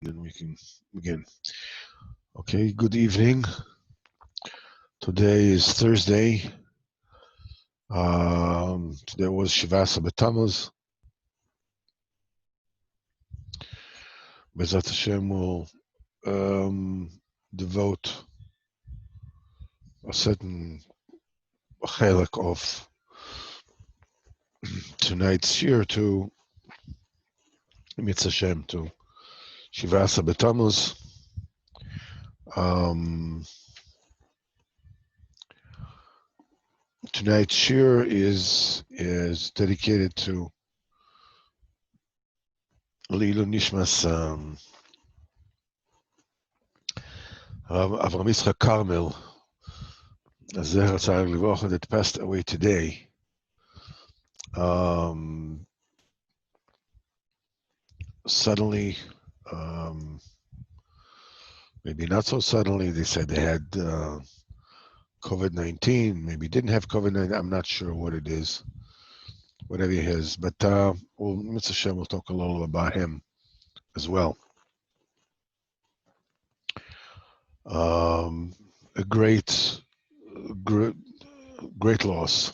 Then we can begin. Okay, good evening. Today is Thursday. Today was Shivasa Tamuz. Bezat Hashem will devote a certain chalik of tonight's year to Mitzvah Hashem, to Shivasa Tamuz. Tonight's shir is dedicated to Leilu Nishmas Avram Yitzchak Carmel, Zecher Tzarech Livrocha, that passed away today. Suddenly, maybe not so suddenly, they said they had COVID-19, maybe didn't have COVID-19, I'm not sure what it is, whatever it is, but Mitzvah Hashem will talk a little about him as well. A great loss.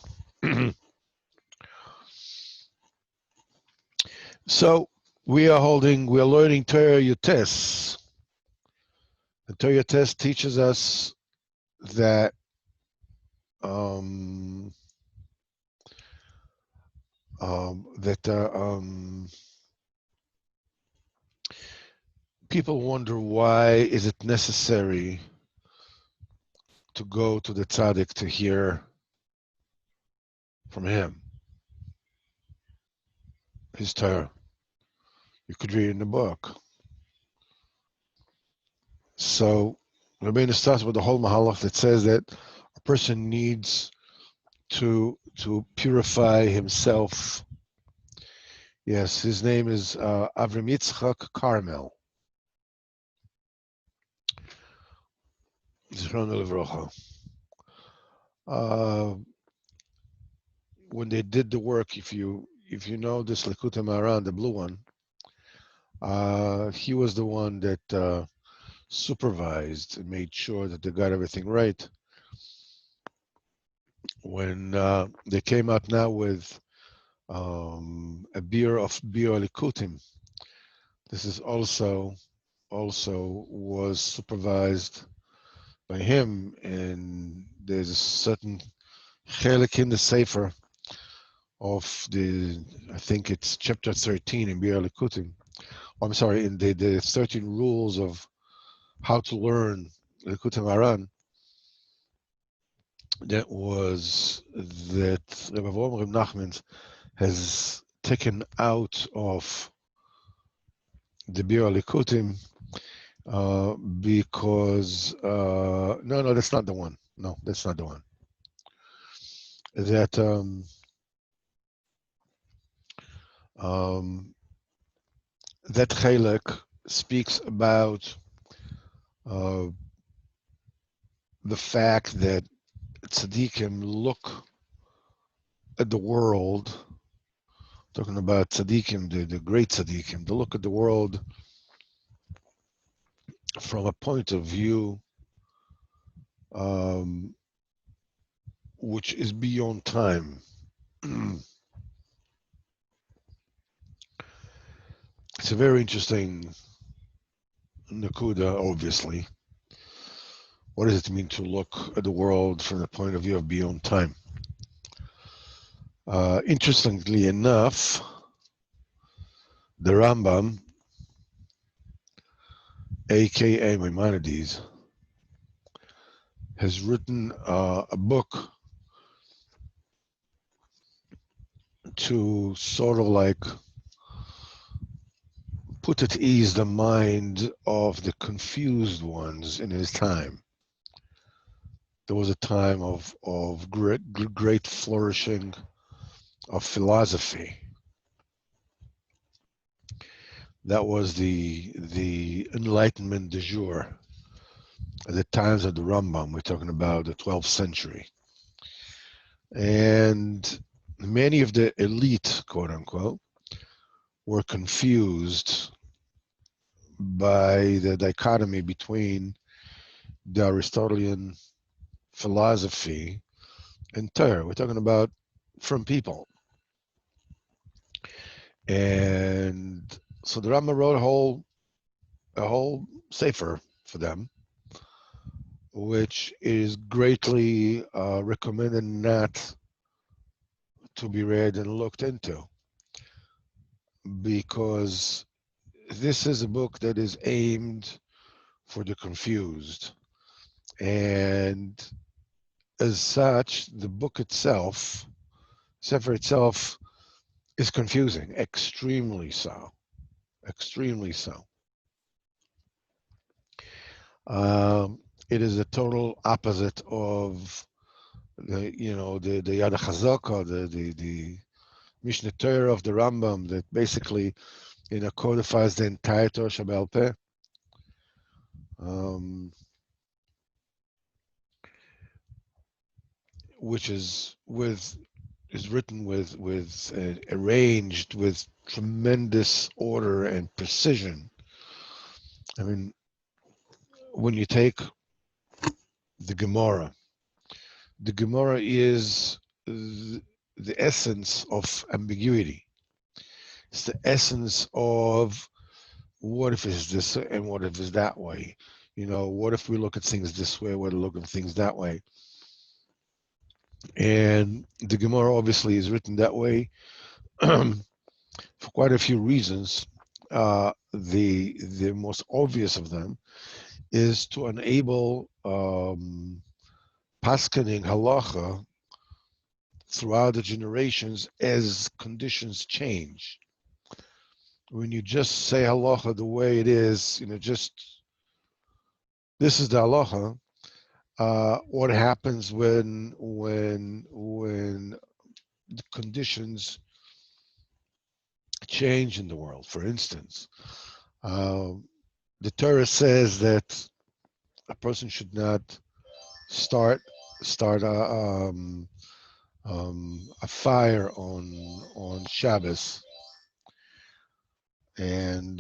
So we are learning Torah Yotes. The Torah Yotes teaches us that people wonder, why is it necessary to go to the tzaddik to hear from him, his Torah? You could read it in the book. So Rabbeinu starts with the whole mahalach that says that a person needs to purify himself. Yes, his name is Avram Yitzchak Carmel. Zichrono Livrocha. When they did the work, if you know this Likutei Moharan, the blue one, he was the one that supervised and made sure that they got everything right. When they came out now with a beer Likutim, this is also was supervised by him, and there's a certain chelik in the sefer of I think it's chapter 13 in Beer Likutim. I'm sorry, in the 13 rules of how to learn Likutei Moharan. That Rabbi Avraham Reb Nachman has taken out of the Beer Likutim because no, that's not the one. No, that's not the one. That that chalik speaks about the fact that tzaddikim look at the world, talking about tzaddikim, the great tzaddikim, they look at the world from a point of view which is beyond time. It's a very interesting nakuda, obviously. What does it mean to look at the world from the point of view of beyond time? Interestingly enough, the Rambam, aka Maimonides, has written a book to sort of like put at ease the mind of the confused ones in his time. There was a time of great flourishing of philosophy. That was the Enlightenment du jour. At the times of the Rambam, we're talking about the 12th century. And many of the elite, quote unquote, were confused by the dichotomy between the Aristotelian philosophy and Torah. We're talking about from people. And so the Rambam wrote a whole sefer for them, which is greatly recommended not to be read and looked into, because this is a book that is aimed for the confused. And as such, the book itself, sefer itself, is confusing, extremely so, extremely so. It is a total opposite of the Yad HaChazaka, the Mishnah Torah of the Rambam, that basically codifies the entire Torah Sheba'al Peh, which is written with arranged with tremendous order and precision. I mean, when you take the Gemara is the essence of ambiguity. It's the essence of what if it's this and what if it's that way. What if we look at things this way, what if we look at things that way? And the Gemara obviously is written that way for quite a few reasons. The most obvious of them is to enable paskening halacha throughout the generations as conditions change. When you just say halacha the way it is, just this is the halacha. What happens when the conditions change in the world? For instance, the Torah says that a person should not start a fire on Shabbos, and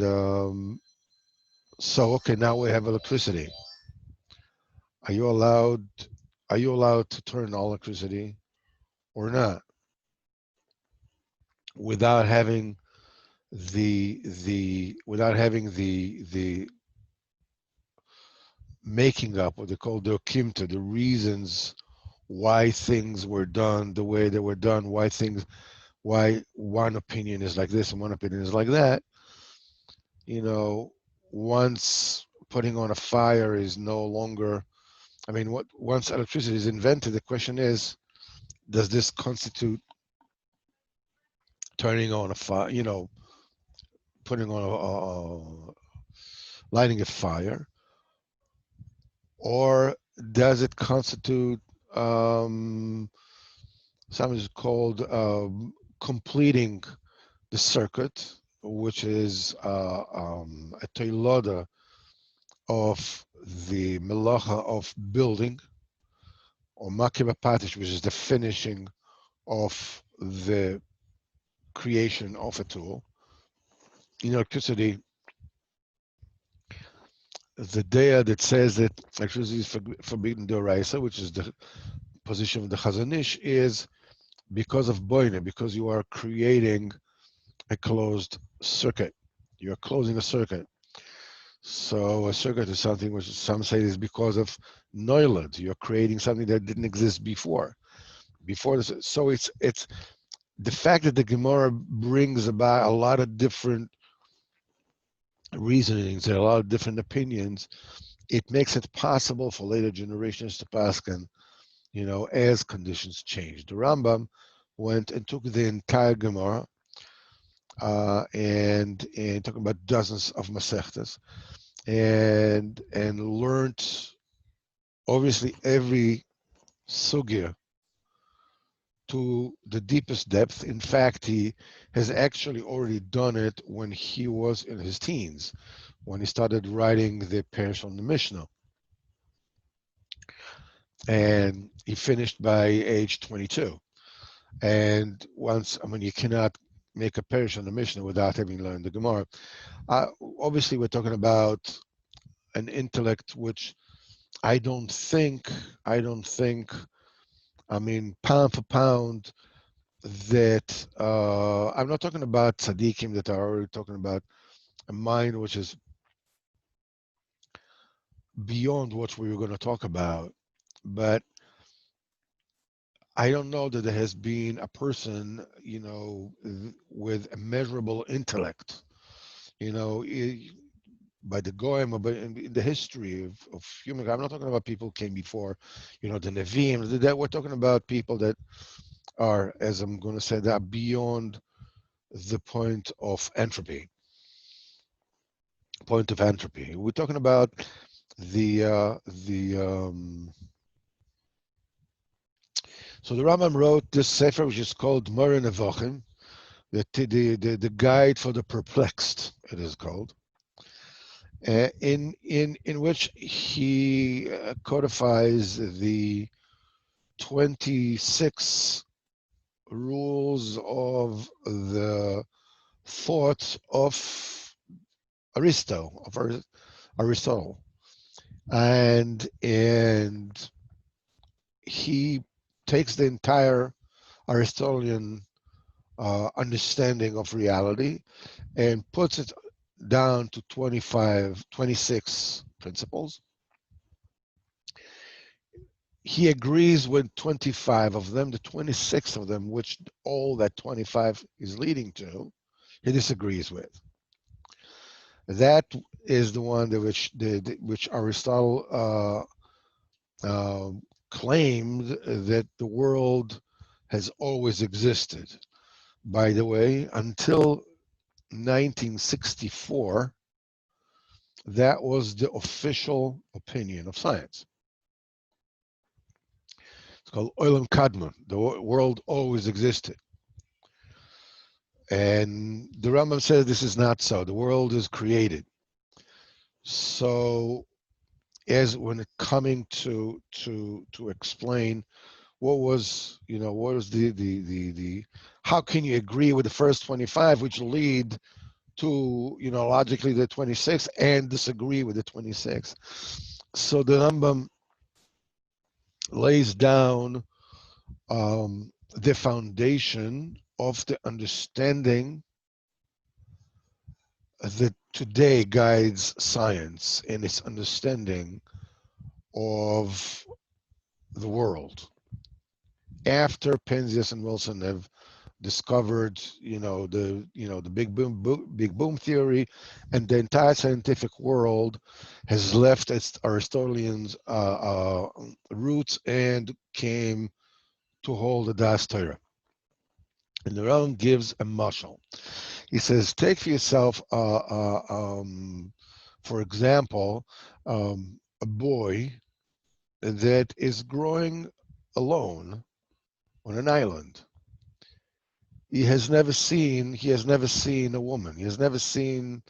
so okay, now we have electricity. Are you allowed to turn on electricity or not without having the making up what they call the okimta, the reasons why things were done the way they were done, why one opinion is like this and one opinion is like that. Once putting on a fire is no longer, once electricity is invented, the question is, does this constitute turning on a fire, putting on lighting a fire, or does it constitute something is called completing the circuit, which is a toiloda of the melacha of building, or makib patish, which is the finishing of the creation of a tool. In electricity, the daya that says that electricity is forbidden d'oraisa, which is the position of the Chazon Ish, is because of boina, because you are creating a closed circuit. You're closing a circuit. So a circuit is something which some say is because of noilad. You're creating something that didn't exist before this. So it's the fact that the Gemara brings about a lot of different reasonings and a lot of different opinions. It makes it possible for later generations to paskin, as conditions change. The Rambam went and took the entire Gemara and talking about dozens of Masechtas, and learned obviously every sugya to the deepest depth. In fact, he has actually already done it when he was in his teens, when he started writing the Parish on the Mishnah. And he finished by age 22. And once, you cannot make a perish on the Mishnah without having learned the Gemara. Obviously, we're talking about an intellect which I don't think, I mean, pound for pound, that I'm not talking about tzaddikim that are already talking about a mind which is beyond what we were going to talk about. But I don't know that there has been a person, with a measurable intellect, by the Goyim or in the history of human. I'm not talking about people who came before, the Nevi'im. That we're talking about people that are, as I'm going to say, that are beyond the point of entropy. We're talking about so the Rambam wrote this sefer, which is called Moharan Nevochim, the guide for the perplexed. It is called, in which he codifies the 26 rules of the thought of Aristotle, and he takes the entire Aristotelian understanding of reality and puts it down to 26 principles. He agrees with 25 of them. The 26 of them, which all that 25 is leading to, he disagrees with. That is the one which Aristotle claimed that the world has always existed. By the way, until 1964, that was the official opinion of science. It's called Olam Kadmon. The world always existed. And the Rambam says this is not so. The world is created. So, as when it coming to explain what was the how can you agree with the first 25, which lead to logically the 26, and disagree with the 26? So the Rambam lays down the foundation of the understanding that today guides science in its understanding of the world. After Penzias and Wilson have discovered, the big boom theory, and the entire scientific world has left its Aristotelian roots and came to hold the Das Torah. And the Rambam gives a mashal. He says, take for yourself, for example, a boy that is growing alone on an island. He's never seen a woman. He's never seen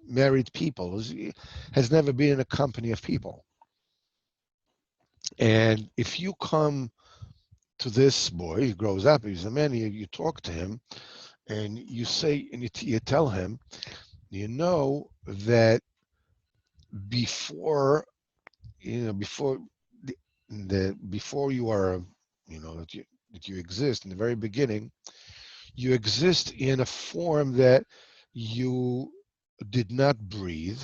married people. He has never been in a company of people. And if you come to this boy, he grows up, he's a man, you talk to him, and you say, and you tell him, that before you are, that you exist in the very beginning, you exist in a form that you did not breathe,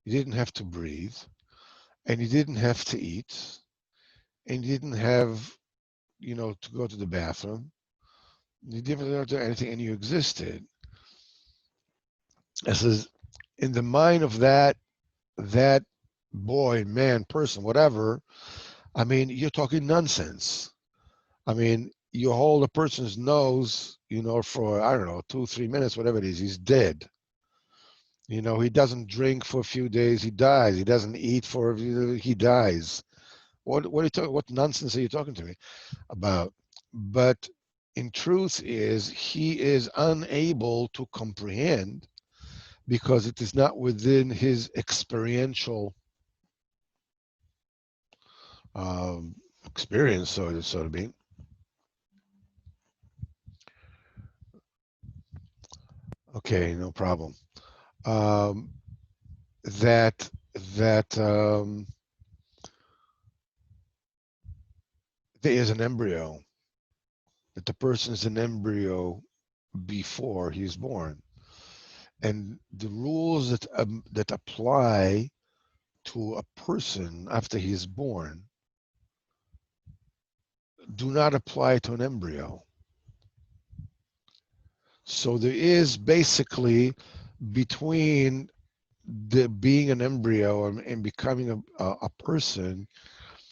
you didn't have to breathe, and you didn't have to eat, and you didn't have, to go to the bathroom. You didn't have to do anything, and you existed. This is in the mind of that boy, man, person, whatever. I mean, you're talking nonsense. I mean, you hold a person's nose, for, I don't know, 2-3 minutes, whatever it is, he's dead. He doesn't drink for a few days, he dies. He doesn't eat he dies. What are you talking? What nonsense are you talking to me about? But in truth he is unable to comprehend, because it is not within his experiential experience, so to be. Okay, no problem. Um, that that there is an embryo, that the person is an embryo before he's born, and the rules that apply to a person after he is born do not apply to an embryo. So there is basically between the being an embryo and becoming a person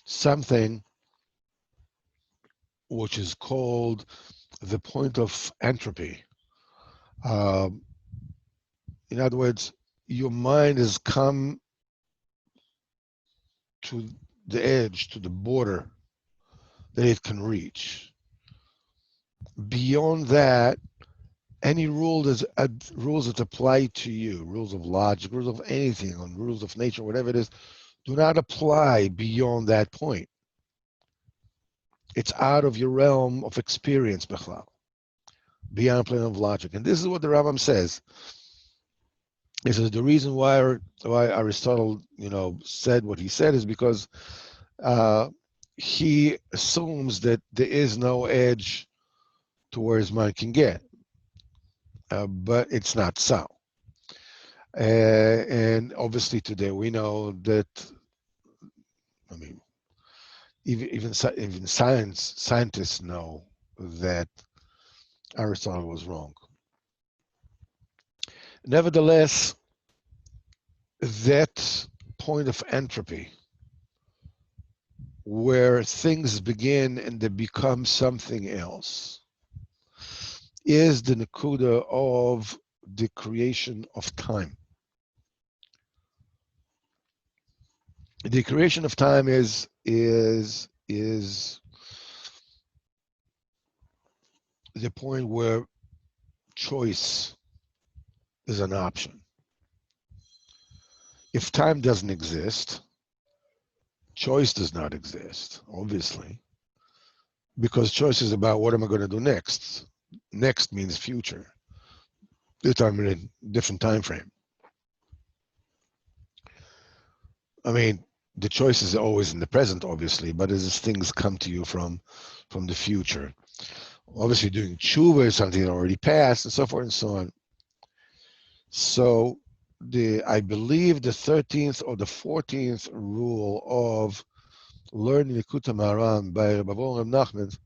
something which is called the point of entropy. Um, in other words, your mind has come to the edge, to the border that it can reach. Beyond that, any rules that apply to you, rules of logic, rules of anything, on rules of nature, whatever it is, do not apply beyond that point. It's out of your realm of experience, Bechlal, beyond plane of logic. And this is what the Rambam says. He says the reason why Aristotle, said what he said is because uh, he assumes that there is no edge to where his mind can get, but it's not so. And obviously today we know that, I mean, even scientists know that Aristotle was wrong. Nevertheless, that point of entropy, where things begin and they become something else, is the nakuda of the creation of time. The creation of time is the point where choice is an option. If time doesn't exist, choice does not exist, obviously, because choice is about what am I going to do next. Next means future, determined in a different time frame. I mean, the choice is always in the present, obviously, but as things come to you from the future, obviously doing tshuva is something that already passed, and so forth and so on. So I believe the 13th or the 14th rule of learning Likutei Moharan by Rabbi Nachman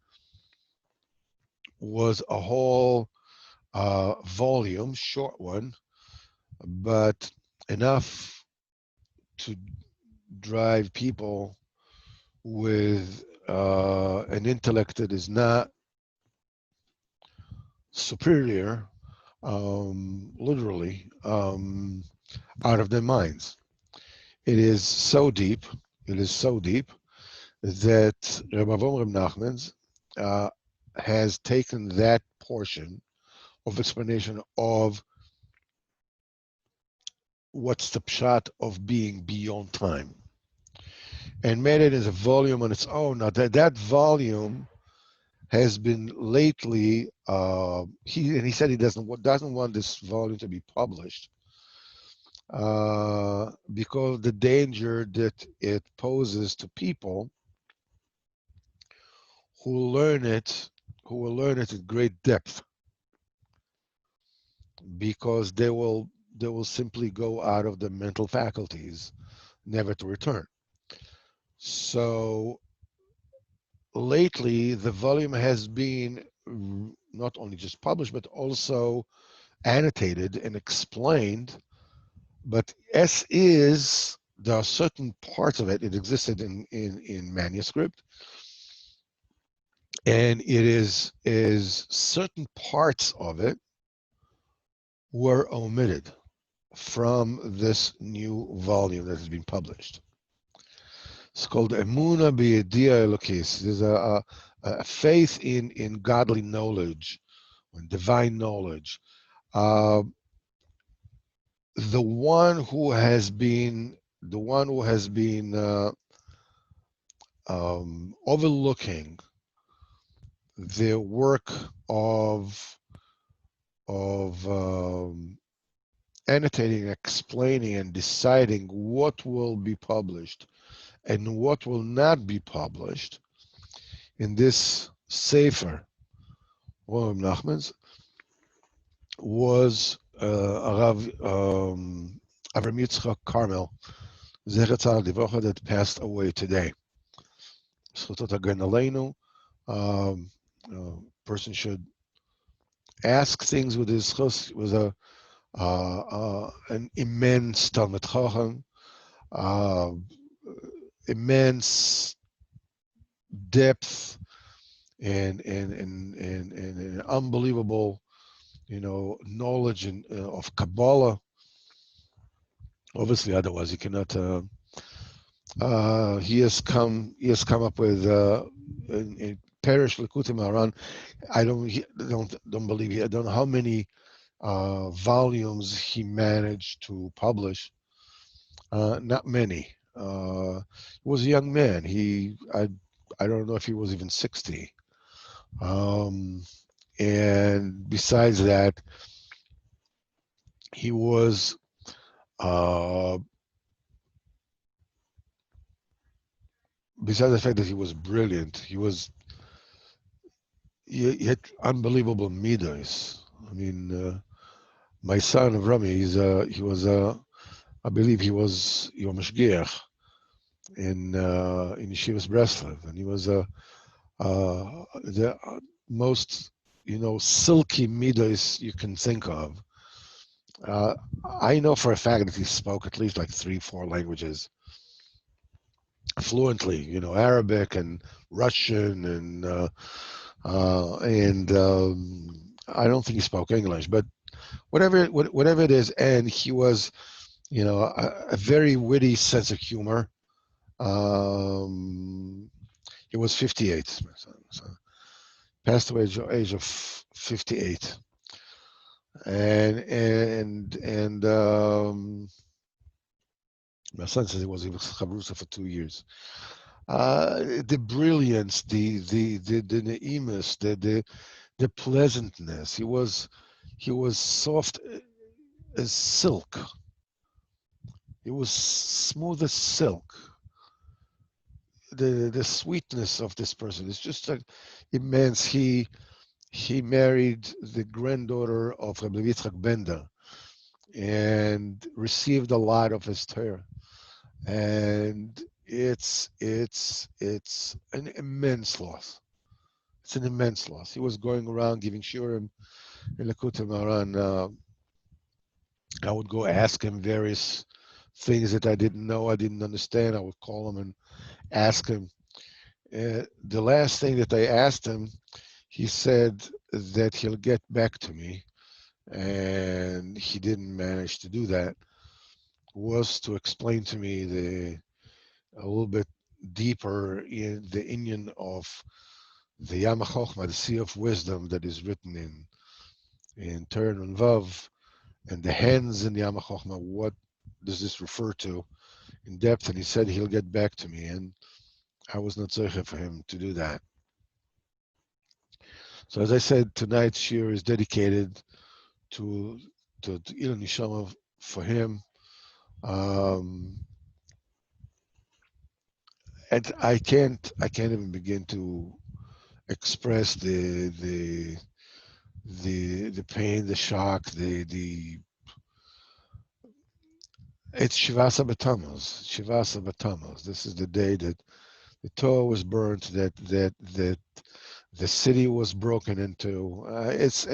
was a whole volume, short one, but enough to drive people with an intellect that is not superior, literally, out of their minds. It is so deep, that Rabbi Nachman has taken that portion of explanation of what's the pshat of being beyond time and made it as a volume on its own. Now that volume has been lately, he said he doesn't want this volume to be published because the danger that it poses to people who will learn it at great depth, because they will simply go out of the mental faculties, never to return. So lately, the volume has been not only just published, but also annotated and explained. But as is, there are certain parts of it, it existed in manuscript, and it is certain parts of it were omitted from this new volume that has been published. It's called Emuna B'Yedia Elokis. There's a faith in godly knowledge, in divine knowledge. Uh, the one who has been overlooking the work of annotating, explaining, and deciding what will be published and what will not be published in this Sefer, William Nachman's, was Arav Avram Yitzchak Carmel, Zecher Tzaddik Livrocha, that passed away today. Zchuto Tagen Aleinu. Person should ask things with his chus. Was an immense Talmid Chacham, immense depth and unbelievable, knowledge of Kabbalah. Obviously, otherwise he cannot. He has come up with in Parish Likutei Moharan. I don't believe I don't know how many volumes he managed to publish. Not many. He was a young man. I don't know if he was even 60. And besides that, he was besides the fact that he was brilliant, he had unbelievable midos. I mean, my son of Rami, he was I believe he was Yom Mashgiach in Yeshivas Breslov, and he was the most silky midos you can think of. I know for a fact that he spoke at least like 3-4 languages fluently, Arabic and Russian and I don't think he spoke English, but whatever it is, and he was, a very witty sense of humor. He was 58, so passed away at the age of 58, and my son says he was chavrusa for 2 years. The brilliance, the neimus, the pleasantness. He was soft as silk. He was smooth as silk. The sweetness of this person is just like immense. He married the granddaughter of Rabbi Yitzchak Benda and received a lot of his Torah. And it's an immense loss. It's an immense loss. He was going around giving shiurim in Likutei Moharan. I would go ask him various things that I didn't know, I didn't understand. I would call him and ask him. The last thing that I asked him, he said that he'll get back to me, and he didn't manage to do that, was to explain to me a little bit deeper in the inyan of the Yam HaChochma, the Sea of Wisdom that is written in Torah and Vav, and the hands in the Yam HaChochma. What does this refer to in depth? And he said he'll get back to me, and I was not zeicher for him to do that. So as I said, tonight's shiur is dedicated to Ilan Nishama for him. And I can't even begin to express the pain, the shock, it's Shivasa B'Tamuz. Shivasa B'Tamuz. This is the day that the Torah was burnt, that the city was broken into. It's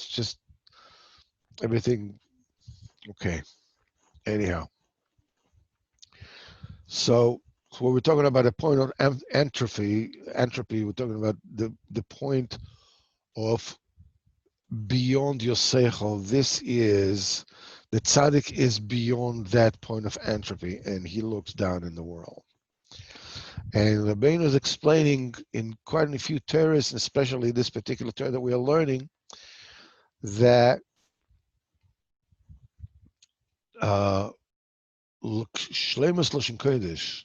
just everything. Okay. Anyhow, so when we're talking about a point of entropy, we're talking about the point of beyond your seichel. This is the tzaddik is beyond that point of entropy, and he looks down in the world. And Rabbeinu is explaining in quite a few Torahs, and especially this particular Torah that we are learning, that Shleimus Loshen Kodesh,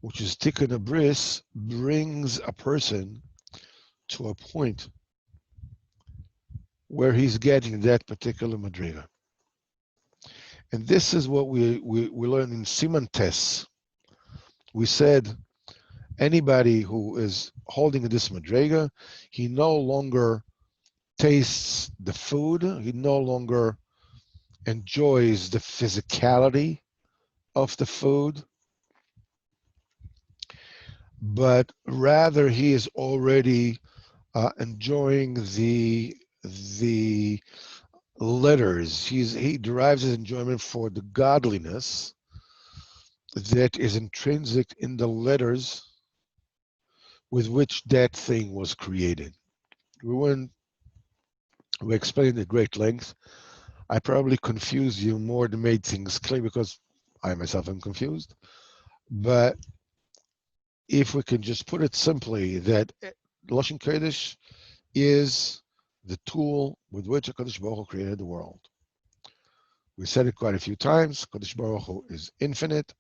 which is Tikkun Abris, brings a person to a point where he's getting that particular madriga. And this is what we learn in Siman Tes. We said anybody who is holding this madriga, he no longer tastes the food, he no longer enjoys the physicality of the food, but rather he is already enjoying the letters. He derives his enjoyment for the godliness that is intrinsic in the letters with which that thing was created. We explained at great length. I probably confused you more than made things clear because I myself am confused. But if we can just put it simply, that Lashon Kodesh is the tool with which HaKadosh Baruch Hu created the world. We said it quite a few times. HaKadosh Baruch Hu is infinite.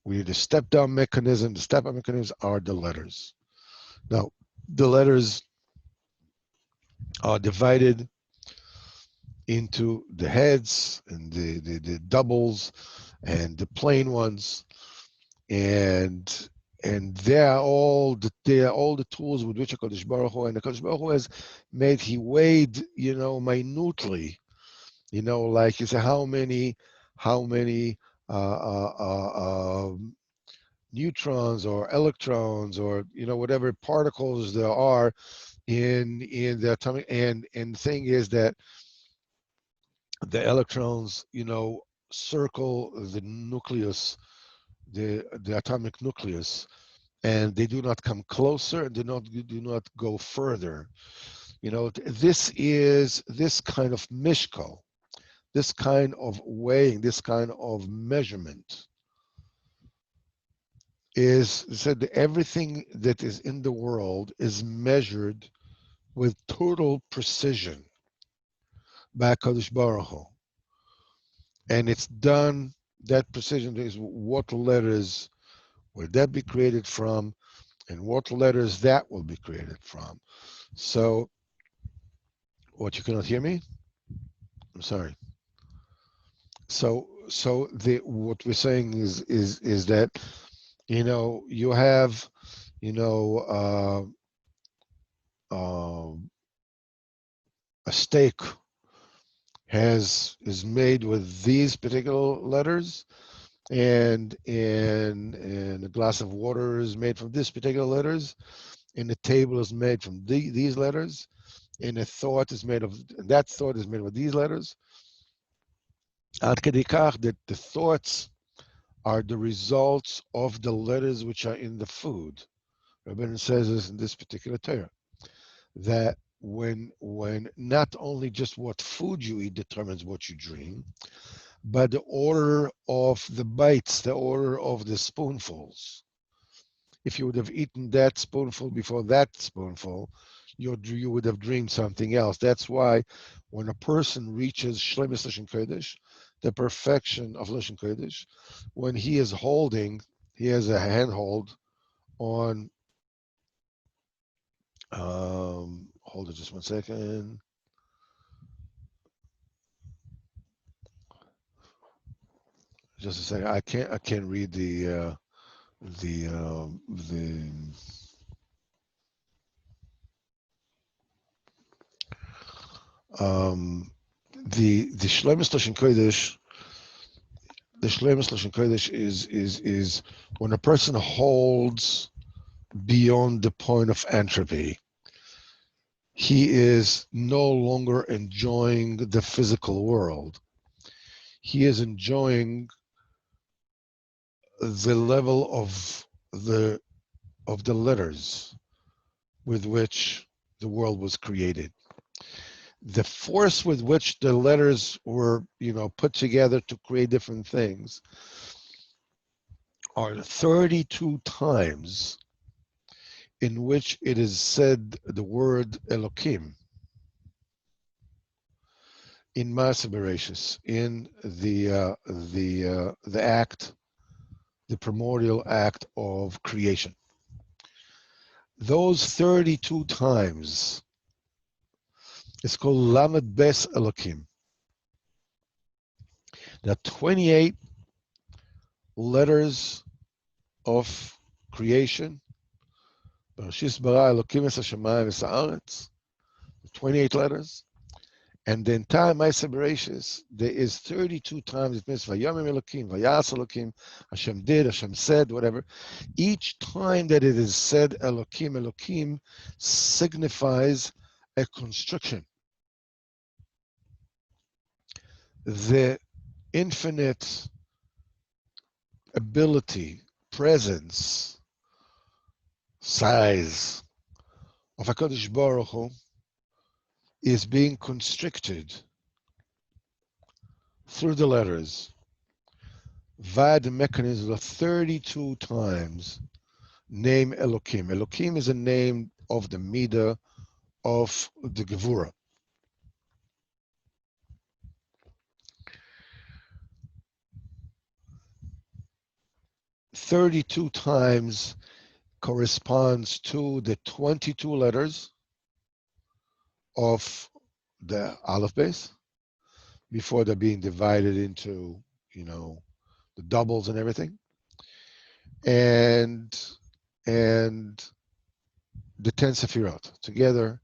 We need a step-down mechanism. The step-up mechanisms are the letters. Now, the letters are divided into the heads and the doubles and the plain ones, and they are all the tools with which HaKadosh Baruch Hu, and HaKadosh Baruch Hu has made, he weighed, minutely, like you say, how many neutrons or electrons or whatever particles there are in the atomic, and the thing is that the electrons circle the nucleus, the atomic nucleus, and they do not come closer and do not go further. This is this kind of mishkal, this kind of weighing, this kind of measurement is said that everything that is in the world is measured with total precision by HaKadosh Baruch Hu. And it's done, that precision is what letters will that be created from and what letters that will be created from. So, what, you cannot hear me? I'm sorry. So what we're saying is that you have a steak is made with these particular letters, and a glass of water is made from this particular letters, and the table is made from these letters, and a thought is made of, that thought is made with these letters. Ad kedei kach that the thoughts are the results of the letters which are in the food. Rabbeinu says this in this particular Torah, that when not only just what food you eat determines what you dream, but the order of the bites, the order of the spoonfuls. If you would have eaten that spoonful before that spoonful, you would have dreamed something else. That's why when a person reaches Shlemus Lashon Kodesh, the perfection of Lashon Kodesh, when he is holding, he has a handhold on, hold it just one second. Just a second. I can't read the Shlemus Lashon Kodesh. The Shlemus Lashon Kodesh is when a person holds beyond the point of entropy. He is no longer enjoying the physical world. He is enjoying the level of the letters with which the world was created. The force with which the letters were, put together to create different things are 32 times in which it is said the word Elokim in Maaseh Bereshis, in the act, the primordial act of creation. Those 32 times It's called Lamed Bes Elokim. There are 28 letters of creation. Bereshis bara Elokim es hashamayim es haaretz. 28 letters. And the entire Ma'aseh Bereshis, there is 32 times it means Vayomim Elokim, Vayas Elokim, Hashem did, Hashem said, whatever. Each time that it is said Elokim, Elokim signifies a constriction. The infinite ability, presence, size of HaKadosh Baruch Hu is being constricted through the letters via the mechanism of 32 times name Elokim. Elokim is a name of the Midah of the Gevura. "32 times corresponds to the 22 letters of the Aleph base before they're being divided into, the doubles and everything. And the 10 Sefirot. Together,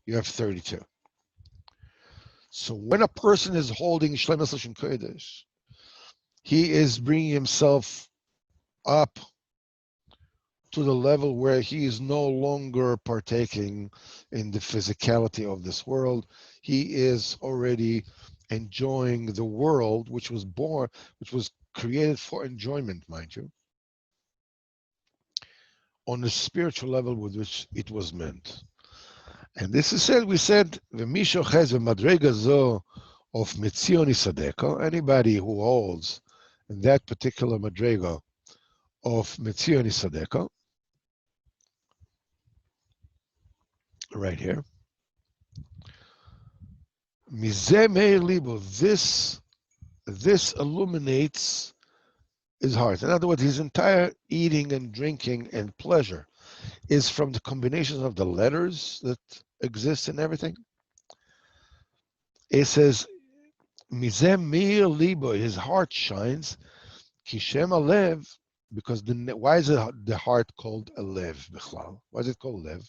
you have 32. So when a person is holding Shlemus Lashon Kodesh, he is bringing himself up to the level where he is no longer partaking in the physicality of this world. He is already enjoying the world which was created for enjoyment, mind you, on the spiritual level with which it was meant. And this is said, we said, V'misho ches v'madrega zo of Metzion Isadeko, anybody who holds in that particular madrega of Metzion Isadeko, right here, Mizeh Meir Libo, this illuminates his heart. In other words, his entire eating and drinking and pleasure is from the combinations of the letters that exist in everything. It says, Mizeh Meir Libo, his heart shines, Kishem Alev, because why is the heart called a lev? Why is it called lev?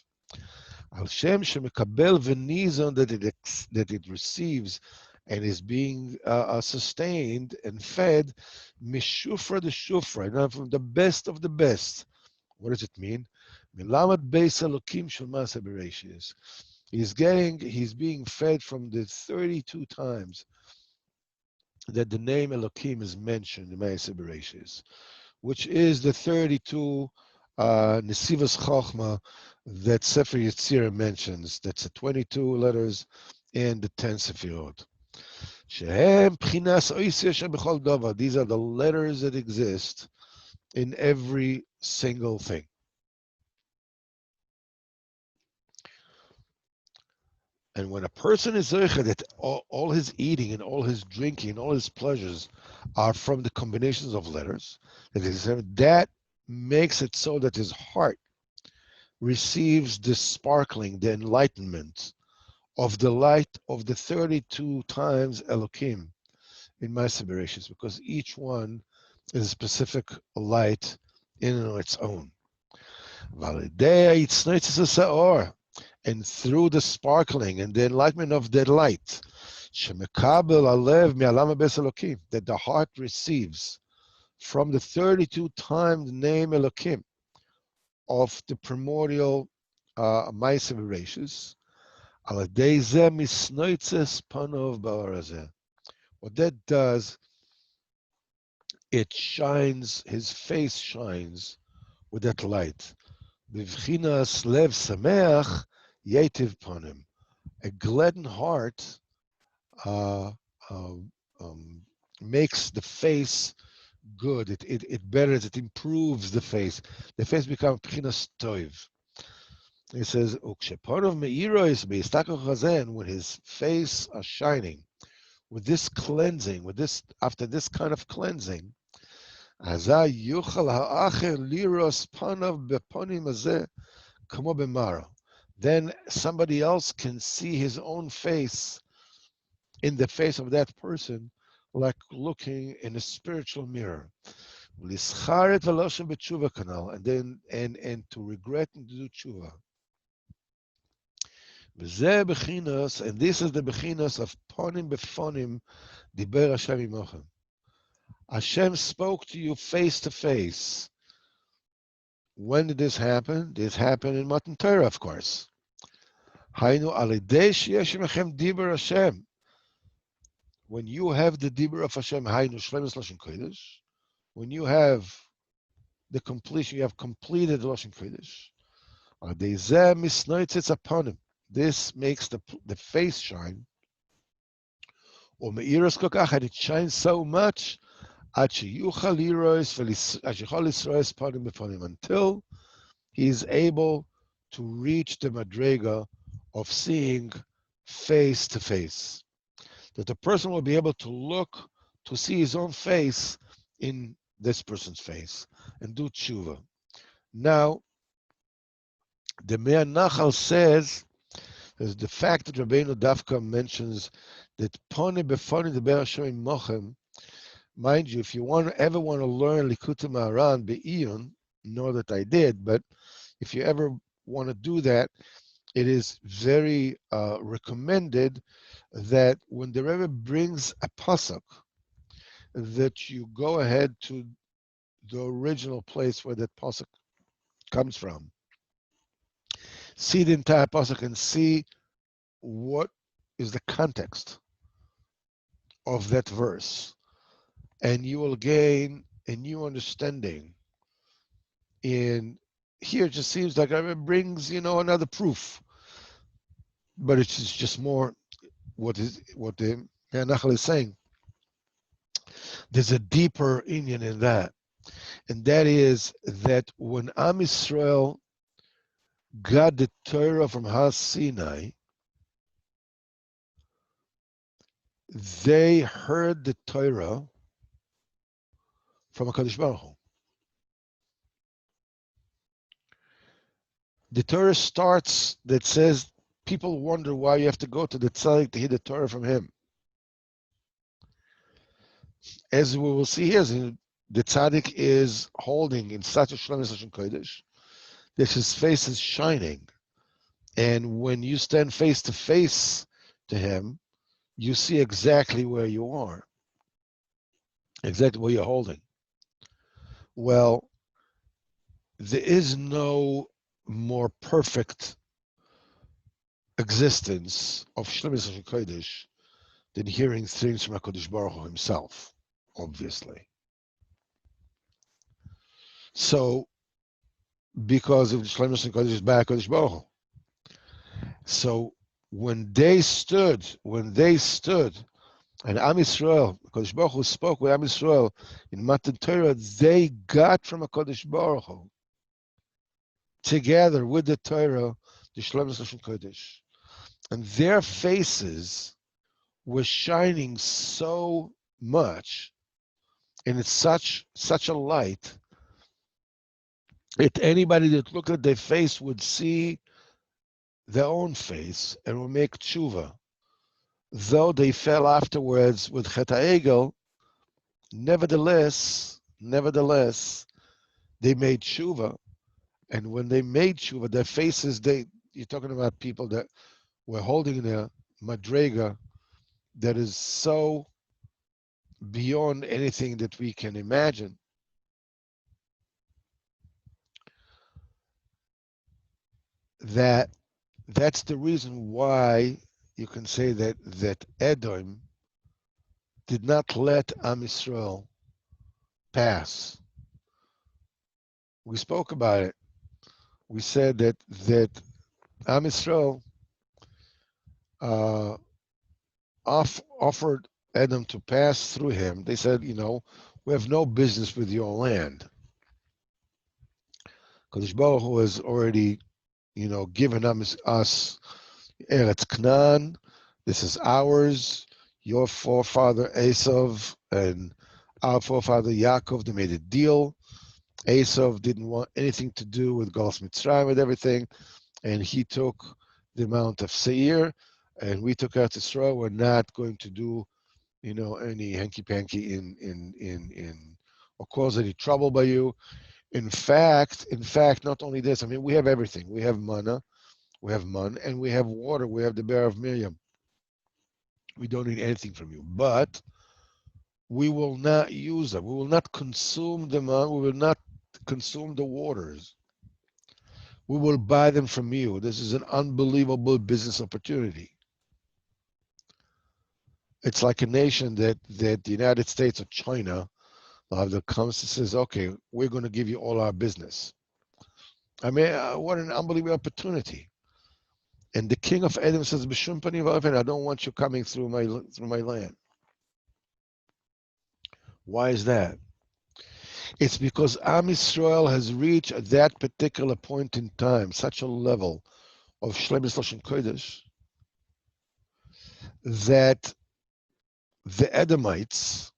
Al Shem shemekabel v'nizon, that it receives and is being sustained and fed, mishufra the shufra, from the best of the best. What does it mean? Milamed beis elokim shel Ma'aseh Bereshis. He's being fed from the 32 times that the name Elokim is mentioned in Ma'aseh Bereshis, which is the 32 Nesivas Chochma that Sefer Yetzirah mentions. That's the 22 letters and the 10 Sefirot. Shehem Pchinas Oiseh Shebechol Davar. These are the letters that exist in every single thing. And when a person is zoche that all his eating and all his drinking and all his pleasures are from the combinations of letters, that makes it so that his heart receives the sparkling, the enlightenment of the light of the 32 times Elokim in Ma'aseh Bereshis, because each one is a specific light in and on its own. And through the sparkling and the enlightenment of the light, that the heart receives from the 32 times name Elokim of the primordial Ma'aseh Bereshis. What that does, it shines, his face shines with that light. Bivchinas lev sameach yetiv panim. A gladden heart makes the face good. It betters, it improves the face. The face becomes b'chinas toiv. He says, "Ukshepanov meiros beistakach hazen," when his face are shining, with this cleansing, after this kind of cleansing, azah yuchal ha'acher liros panav beponim hazeh kamo b'mara. then somebody else can see his own face in the face of that person, like looking in a spiritual mirror. And then to regret and to do tshuva. And this is the bechinas of ponim befonim diber Hashem imochem. Hashem spoke to you face to face. When did this happen? This happened in Matan Torah, of course. Hainu alidei sheyesh imechem diber Hashem. When you have the dibur of Hashem, hainu shlemus lashon kodesh. When you have the completion, you have completed the lashon kodesh. Alidei misnoitzitz upon him. This makes the face shine. Or meiras kokach, and it shines so much until he is able to reach the madrega of seeing face to face. That the person will be able to look to see his own face in this person's face and do tshuva. Now, the Me'er Nachal says, there's the fact that Rabbeinu Dafka mentions that pone befone the Ber Hashem mochem. Mind you, if you ever want to learn Likutei Moharan be'iyun, know that I did, but if you ever want to do that, it is very recommended that when the Rebbe brings a pasuk, that you go ahead to the original place where that pasuk comes from. See the entire pasuk and see what is the context of that verse. And you will gain a new understanding. And here it just seems like it brings, another proof. But it's just more what the Nachal is saying. There's a deeper inyan in that. And that is that when Am Yisrael got the Torah from Har Sinai, they heard the Torah from HaKadosh Baruch Hu. The Torah starts that says, people wonder why you have to go to the tzaddik to hear the Torah from him. As we will see here, the tzaddik is holding in such a shlemus lashon kodesh that his face is shining. And when you stand face to face to him, you see exactly where you are, exactly where you're holding. Well, there is no more perfect existence of shlemus lashon kodesh than hearing things from HaKadosh Baruch Hu himself, obviously. So, because of the shlemus lashon kodesh is by HaKadosh Baruch Hu. So when they stood, and Am Yisrael, HaKadosh Baruch Hu spoke with Am Yisrael in Matan Torah, they got from HaKadosh Baruch Hu, together with the Torah, the shlemus lashon kodesh. And their faces were shining so much, and it's such a light, that anybody that looked at their face would see their own face and will make tshuva. Though they fell afterwards with Chet HaEgel, nevertheless, they made tshuva. And when they made tshuva, their faces, you're talking about people that were holding their madrega that is so beyond anything that we can imagine. That's the reason why you can say that Edom did not let Am Yisrael pass. We spoke about it. We said that Am Yisrael offered Edom to pass through him. They said, we have no business with your land. Kadosh Baruch Hu has already, given us Eretz Canaan. This is ours. Your forefather Esav and our forefather Yaakov, they made a deal. Esav didn't want anything to do with Galus Mitzrayim, with everything. and he took the Mount of Seir, and we took out Israel. We're not going to do, any hanky-panky in or cause any trouble by you. In fact, not only this, I mean, we have everything. We have manna, we have man, and we have water. We have the bear of Miriam. We don't need anything from you, but we will not use them. We will not consume them. We will not consume the waters. We will buy them from you. This is an unbelievable business opportunity. It's like a nation that the United States or China that comes and says, okay, we're going to give you all our business. I mean, what an unbelievable opportunity. And the king of Edom says, B'shum panim v'ofen, I don't want you coming through my land. Why is that? It's because Am Yisrael has reached at that particular point in time such a level of Shlemus Lashon Kodesh that the Edomites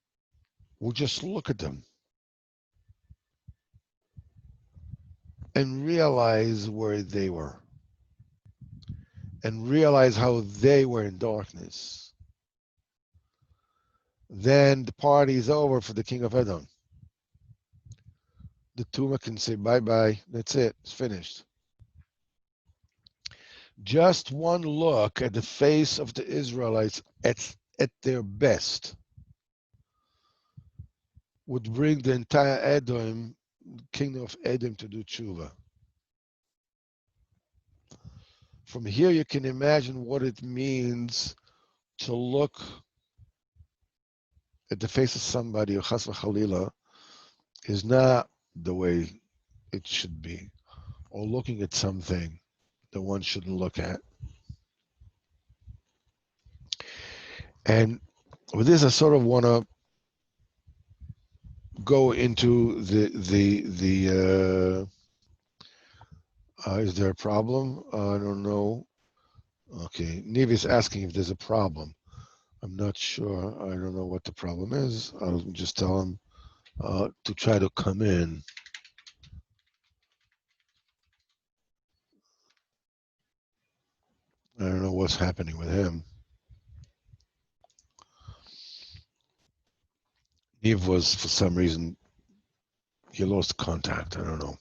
will just look at them and realize where they were and realize how they were in darkness. Then the party is over for the king of Edom. The Tuma can say bye-bye. That's it. It's finished. Just one look at the face of the Israelites at their best would bring the entire Edom, kingdom of Edom, to do tshuva. From here, you can imagine what it means to look at the face of somebody who chas v'chalila is not the way it should be, or looking at something that one shouldn't look at. And with this, I sort of want to go into the is there a problem? I don't know. Okay, Niv is asking if there's a problem. I'm not sure. I don't know what the problem is. I'll just tell him to try to come in. I don't know what's happening with him. Niv was, for some reason, he lost contact. I don't know.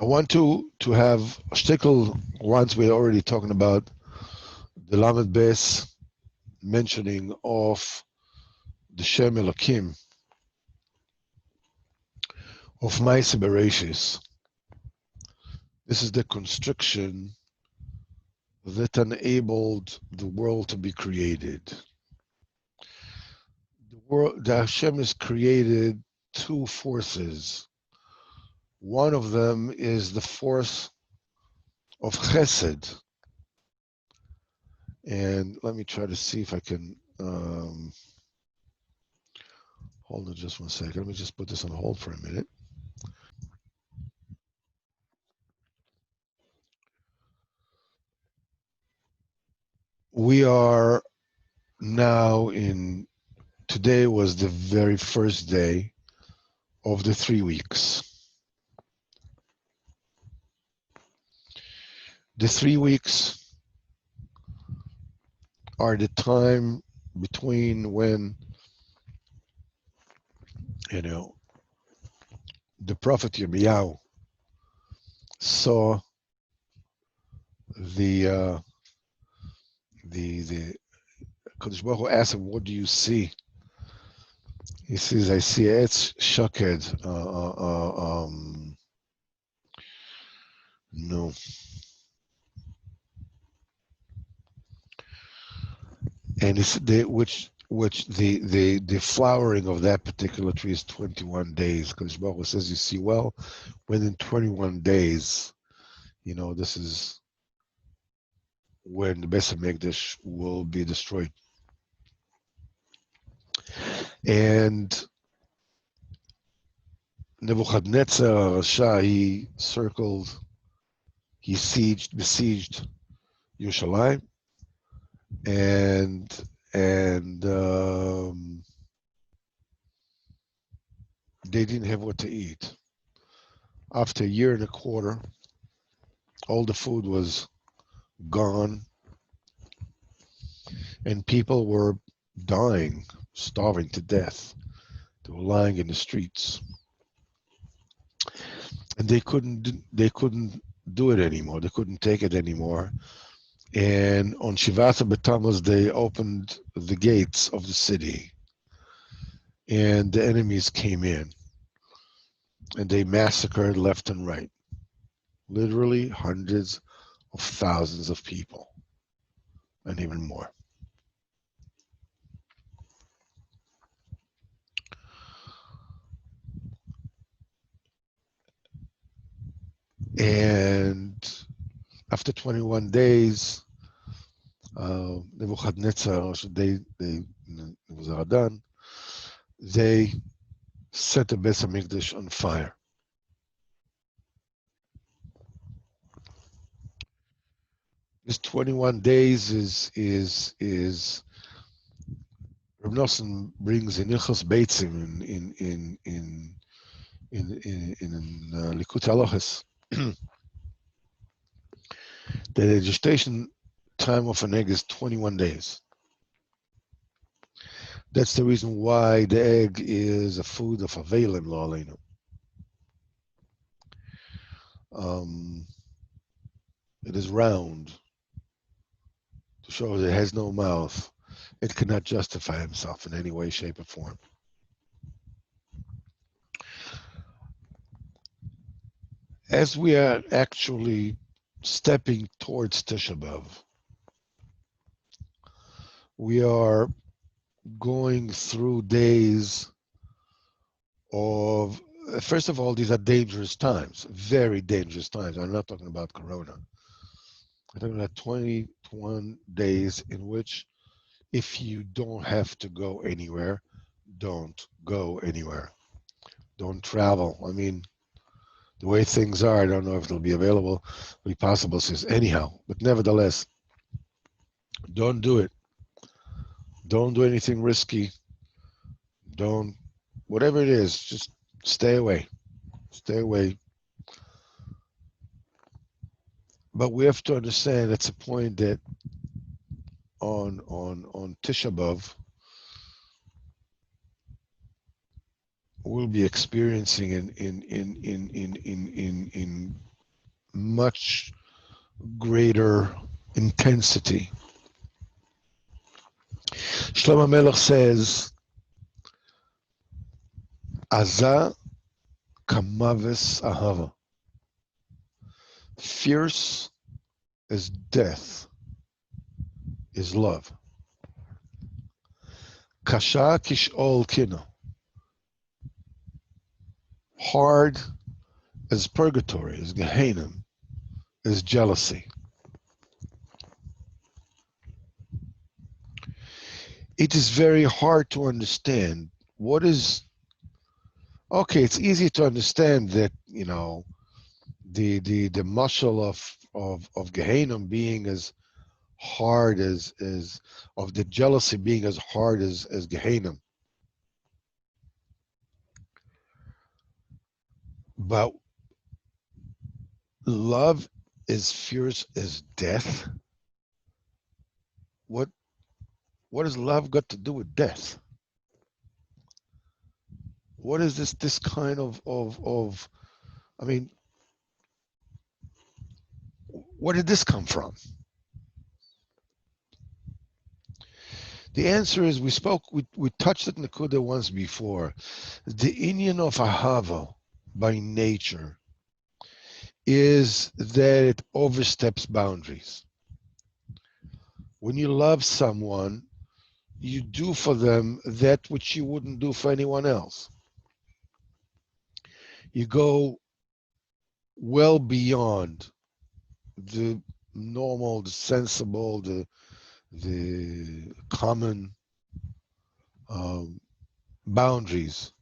I want to have a shtickle once we're already talking about the Lamed Bes mentioning of the Shem Elokim of Maaseh Bereshis. This is the constriction that enabled the world to be created. The Hashem has created two forces. One of them is the force of Chesed. And let me try to see if I can, hold on just one second. Let me just put this on hold for a minute. We are now today was the very first day of the 3 weeks. The 3 weeks are the time between when, the prophet Yirmiyahu saw the Kodesh Baruch Hu asked him, "What do you see?" He says, "I see Etz Shaked." No. And it's which the flowering of that particular tree is 21 days. Kodesh Baruch Hu says, "You see well, within 21 days, this is when the Beis HaMikdash will be destroyed." And Nebuchadnezzar Rasha, he besieged Yerushalayim, and they didn't have what to eat. After a year and a quarter, all the food was gone, and people were dying, starving to death. They were lying in the streets, and they couldn't do it anymore. They couldn't take it anymore. And on Shivata B'Tammuz, they opened the gates of the city, and the enemies came in, and they massacred left and right, literally hundreds of thousands of people, and even more. And after 21 days, Nebuchadnezzar, Nebuzaradan, they set the Beis Hamikdash on fire. This 21 days is Reb Nosson brings in Ilchos Beitzim in Likutei Halachos the gestation time of an egg is 21 days. That's the reason why the egg is a food of Avelim Lo Aleinu. It is round to show that it has no mouth. It cannot justify himself in any way, shape, or form. As we are actually stepping towards Tisha B'Av, we are going through days of, first of all, these are dangerous times, very dangerous times. I'm not talking about Corona. I'm talking about 21 days in which if you don't have to go anywhere, don't go anywhere. Don't travel. I mean, the way things are, I don't know if it'll be available, be possible since anyhow, but nevertheless, don't do it. Don't do anything risky. Don't, whatever it is, just stay away. Stay away. But we have to understand that's a point that on Tisha B'Av, we'll be experiencing in much greater intensity. Shlomo Melech says, Aza kamavis ahava. Fierce as death is love. Kasha kishol kino. Hard as purgatory, as Gehenna, is jealousy. It is very hard to understand what is. Okay, it's easy to understand that, you know, the muscle of Gehenna being as hard as of the jealousy being as hard as Gehenna. But love is fierce as death. What has love got to do with death? What is this kind of I mean, where did this come from? The answer is we touched it in the Kuda once before. The inyan of ahava by nature is that it oversteps boundaries. When you love someone, you do for them that which you wouldn't do for anyone else. You go well beyond the normal, the sensible, the common boundaries.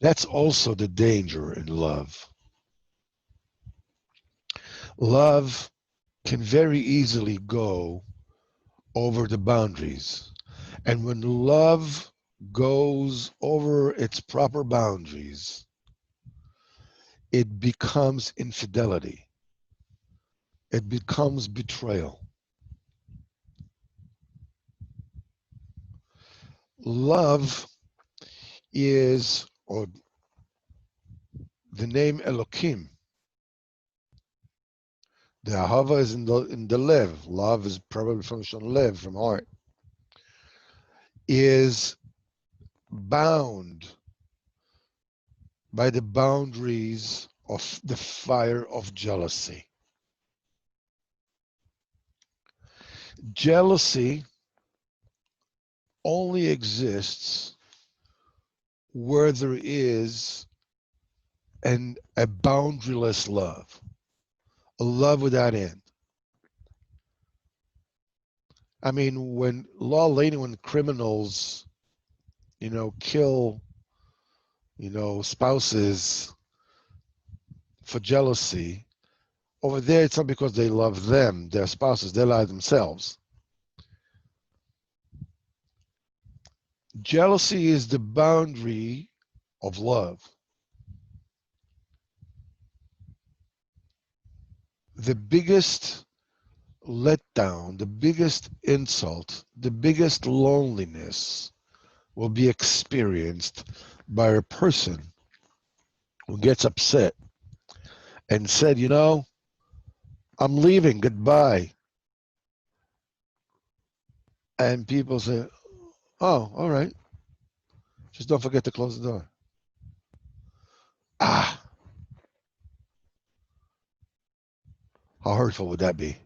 That's also the danger in love. Love can very easily go over the boundaries. And when love goes over its proper boundaries, it becomes infidelity. It becomes betrayal. Love is, or the name Elokim, the Ahava is in the lev. Love is probably from lev, from heart, is bound by the boundaries of the fire of jealousy. Jealousy only exists where there is a boundaryless love, a love without end. I mean, when when criminals, kill, spouses for jealousy, over there it's not because they love them, their spouses, they love themselves. Jealousy is the boundary of love. The biggest letdown, the biggest insult, the biggest loneliness will be experienced by a person who gets upset and said, I'm leaving, goodbye. And people say, oh, all right. Just don't forget to close the door. Ah, how hurtful would that be?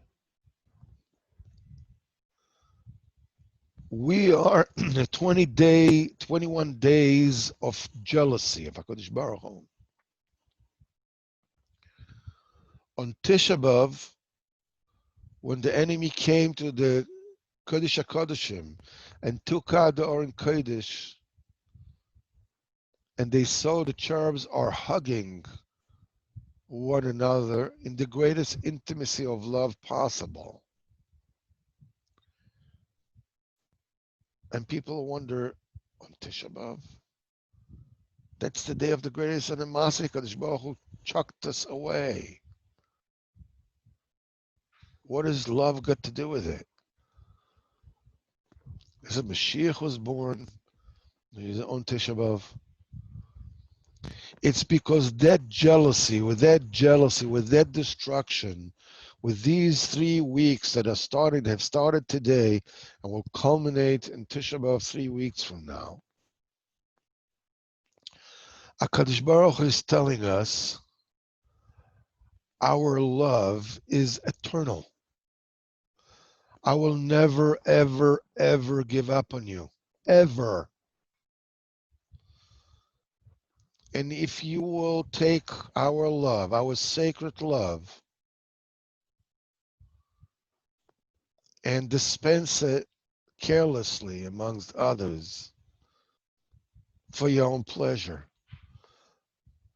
We are 21 days of jealousy of HaKadosh Baruch Hu. On Tisha B'Av, when the enemy came to the Kodesh HaKodeshim and took out the Oren Kodesh, and they saw the cherubs are hugging one another in the greatest intimacy of love possible. And people wonder, on Tisha B'Av, that's the day of the greatest animosity. Kadosh Baruch Hu chucked us away. What has love got to do with it? Is it Mashiach was born? He's on Tisha B'Av. It's because that jealousy, with that destruction, with these 3 weeks that have started today and will culminate in Tisha B'Av 3 weeks from now, HaKadosh Baruch Hu is telling us our love is eternal. I will never, ever, ever give up on you. Ever. And if you will take our love, our sacred love, and dispense it carelessly amongst others for your own pleasure,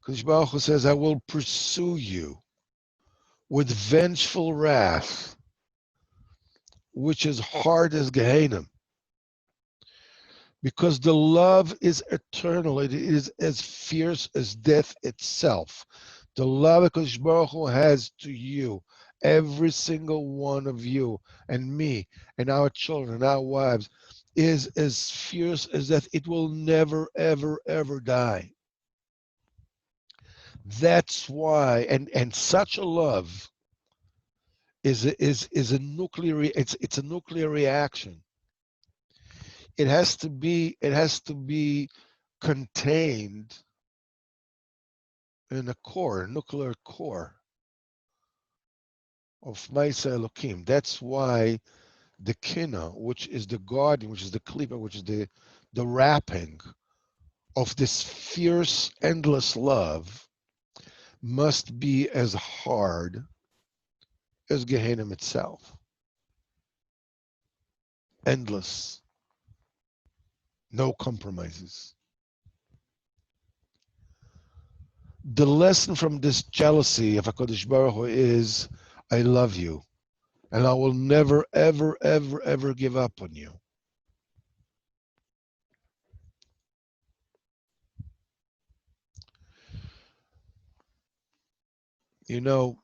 Kadosh Baruch Hu says, I will pursue you with vengeful wrath, which is hard as Gehenna. Because the love is eternal. It is as fierce as death itself. The love that Kadosh Baruch Hu has to you, every single one of you and me and our children and our wives, is as fierce as death. It will never, ever, ever die. That's why, and such a love is a nuclear. It's a nuclear reaction. It has to be contained in a nuclear core of Maisa Elokim. That's why the kina, which is the guardian, which is the klipa, which is the wrapping of this fierce, endless love, must be as hard as Gehenna itself. Endless. No compromises. The lesson from this jealousy of HaKadosh Baruch Hu is, I love you, and I will never, ever, ever, ever give up on you. You know,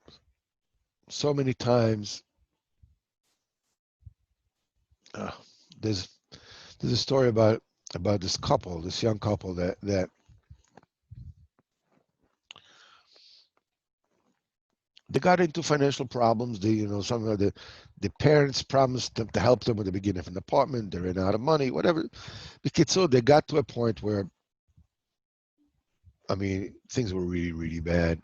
so many times, uh, there's a story about this couple, this young couple that they got into financial problems. They, some of the parents promised them to help them with the beginning of an apartment. They ran out of money, whatever. So they got to a point where, I mean, things were really, really bad.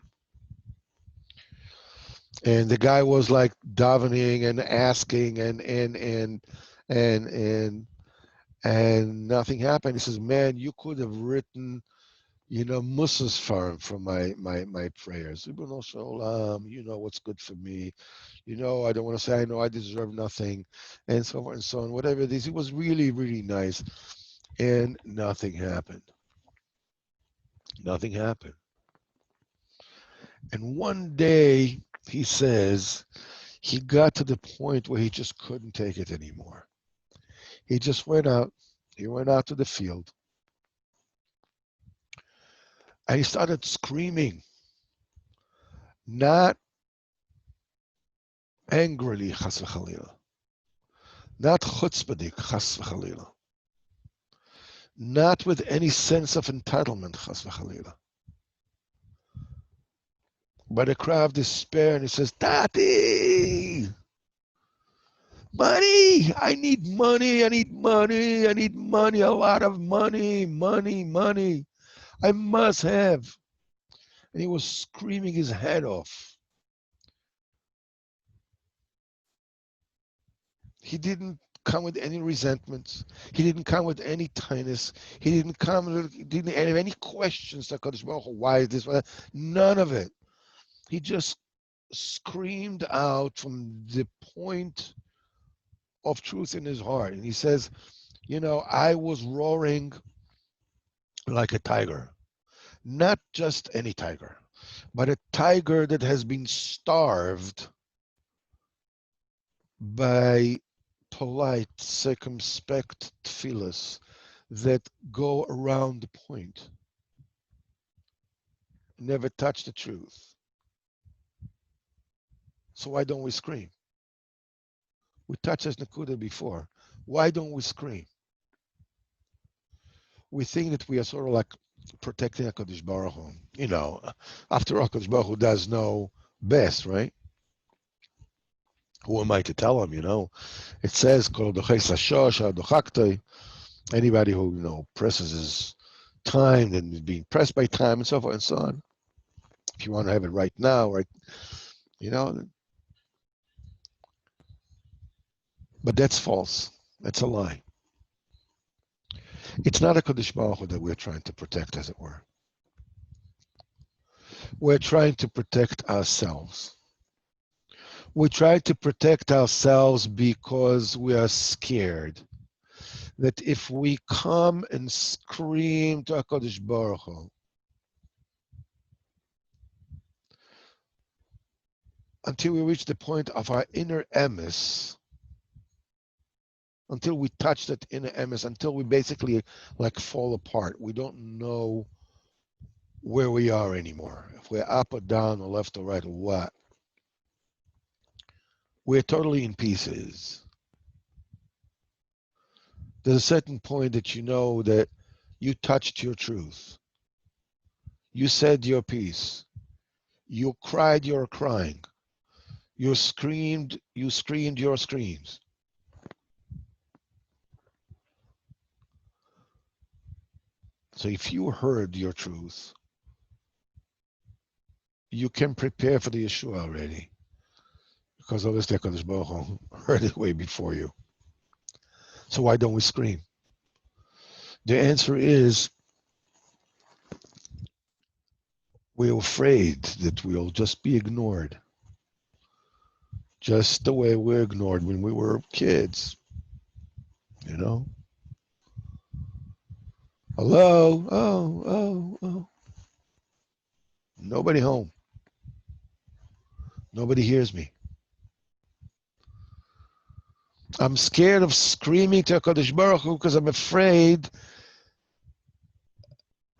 And the guy was like davening and asking and nothing happened. He says, "Man, you could have written, Musas farm from my prayers. You know what's good for me. I don't want to say I know I deserve nothing, and so forth and so on. Whatever it is, it was really, really nice, and nothing happened. Nothing happened. And one day, he says, he got to the point where he just couldn't take it anymore. He just went out. He went out to the field, and he started screaming, not angrily, chas v'chalila, not chutzpahdik, chas v'chalila, not with any sense of entitlement, chas v'chalila, but a cry of despair, and he says, "Tati, money! I need money! I need money! I need money! A lot of money! Money! Money! I must have!" And he was screaming his head off. He didn't come with any resentments. He didn't come with any tightness. He didn't didn't have any questions to Kadosh Baruch Hu, why is this? None of it. He just screamed out from the point of truth in his heart. And he says, I was roaring like a tiger. Not just any tiger, but a tiger that has been starved by polite, circumspect tefillas that go around the point, never touch the truth. So why don't we scream? We touched this Nakuda before. Why don't we scream? We think that we are sort of like protecting HaKadosh Baruch Hu. After all, HaKadosh Baruch Hu does know best, right? Who am I to tell him, It says, anybody who, presses his time and is being pressed by time and so forth and so on. If you want to have it right now, right, but that's false. That's a lie. It's not a Kodesh Baruch Hu that we're trying to protect, as it were. We're trying to protect ourselves. We try to protect ourselves because we are scared that if we come and scream to HaKadosh Baruch Hu, until we reach the point of our inner emes, until we touch that inner emes, until we basically like fall apart. We don't know where we are anymore. If we're up or down or left or right or what. We're totally in pieces. There's a certain point that you know that you touched your truth. You said your piece. You cried your crying. You screamed your screams. So if you heard your truth, you can prepare for the Yeshua already. Because obviously HaKadosh Baruch Hu heard it way before you. So why don't we scream? The answer is we're afraid that we'll just be ignored. Just the way we're ignored when we were kids. Hello? Oh. Nobody home. Nobody hears me. I'm scared of screaming to HaKadosh Baruch Hu because I'm afraid,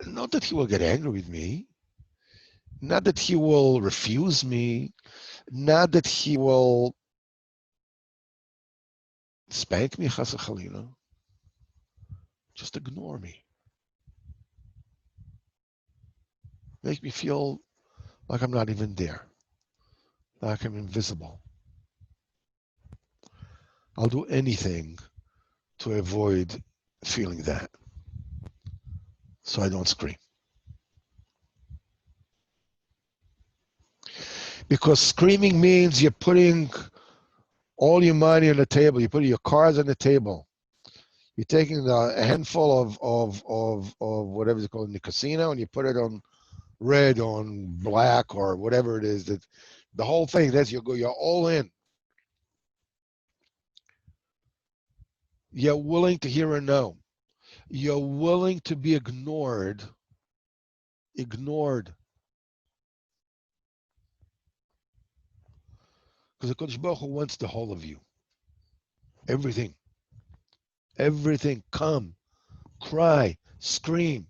not that he will get angry with me, Not that he will refuse me, not that he will spank me, chas v'chalila. Just ignore me. Make me feel like I'm not even there, like I'm invisible. I'll do anything to avoid feeling that, so I don't scream. Because screaming means you're putting all your money on the table. You're putting your cards on the table. You're taking a handful of whatever it's called in the casino, and you put it on red, on black, or whatever it is. That the whole thing. That's you're all in. You're willing to hear a no. You're willing to be ignored. Ignored. Because the Kodesh Baruch Hu wants the whole of you. Everything. Everything. Come. Cry. Scream.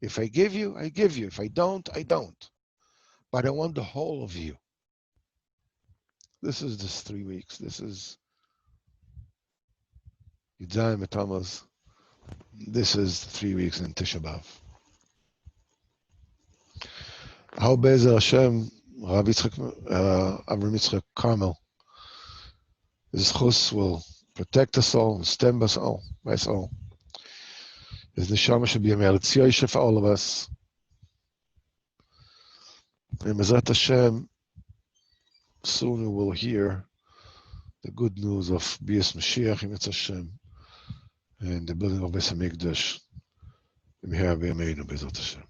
If I give you, I give you. If I don't, I don't. But I want the whole of you. This is just 3 weeks. This is Yudayim Tamuz. This is 3 weeks in Tisha B'Av. How Be'ezer Hashem, Rav Avram Yitzchak Carmel, his chus will protect us all, stand us all, by us all. His neshama should be a me'eretz Yosef for all of us. And Bezrat Hashem, soon we will hear the good news of Bias Mashiach, Yimetz Hashem, and the building of Beis HaMikdash. And we have Bezrat Hashem.